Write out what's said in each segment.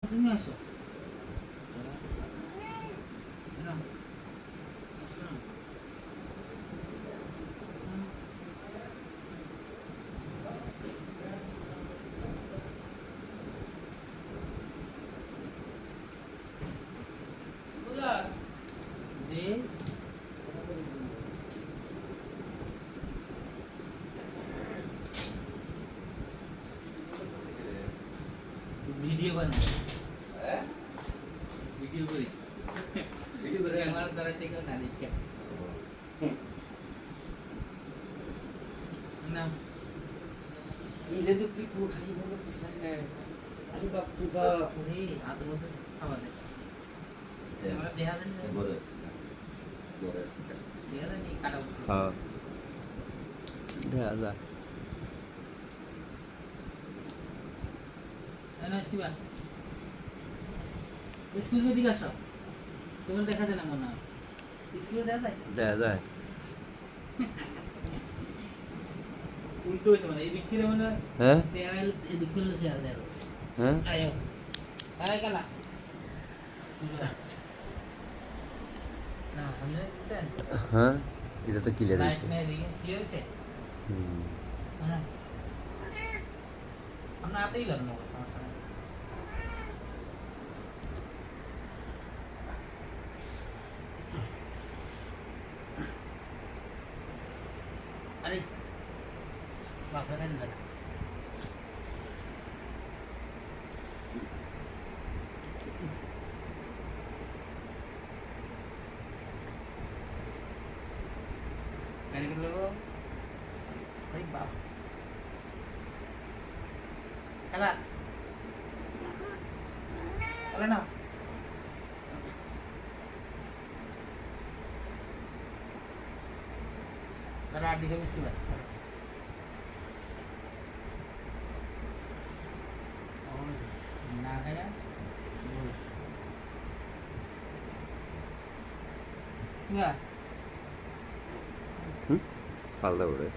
তুমি আসো না যে ভিডিও বানাই ভিডিও করি আমার দ্বারা টেকা না দেখে না ile tu piku খালি বলো তো সামনে আরে বাপ রে বাপ ওরে হাতের মধ্যে খাওয়া দেয় আমরা দেখা দেন না বড় আছে দেখা দেন কাটা হ্যাঁ দেখা যায় না স্কিবা স্কুল में दिखा सब तुम्हें देखा देना मना स्कुल দেখা যায় উল্টো হইছে মানে এদিক থেকে মানে হ্যাঁ শেয়ার এদিক করলে শেয়ার দেয় হ্যাঁ আয়ো আয় কালা না हमने হ্যাঁ এটা তো ক্লিয়ার লাইট হয়েছে नहीं दिए क्लियर से हां আমরা आते ही लगनो समस्या नहीं अरे बाप रे अंदर मैंने कर लो अरे बाप चला चला ना करा दी है इसके बाद और ना गया क्या পাল্টা করে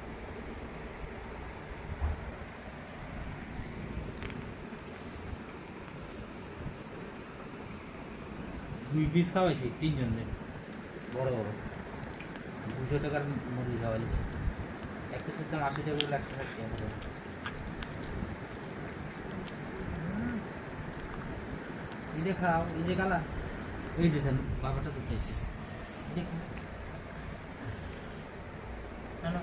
দুই পিস খাওয়াইছি তিনজনের বড় বড় 200 টাকার মুরগি খাওয়াইছি এক পিসের দাম 80 টাকা করে 160 টাকা করে এই যে খাও এই যে কালা এই যে দেন বাবাটা দুটাইছে দেখো না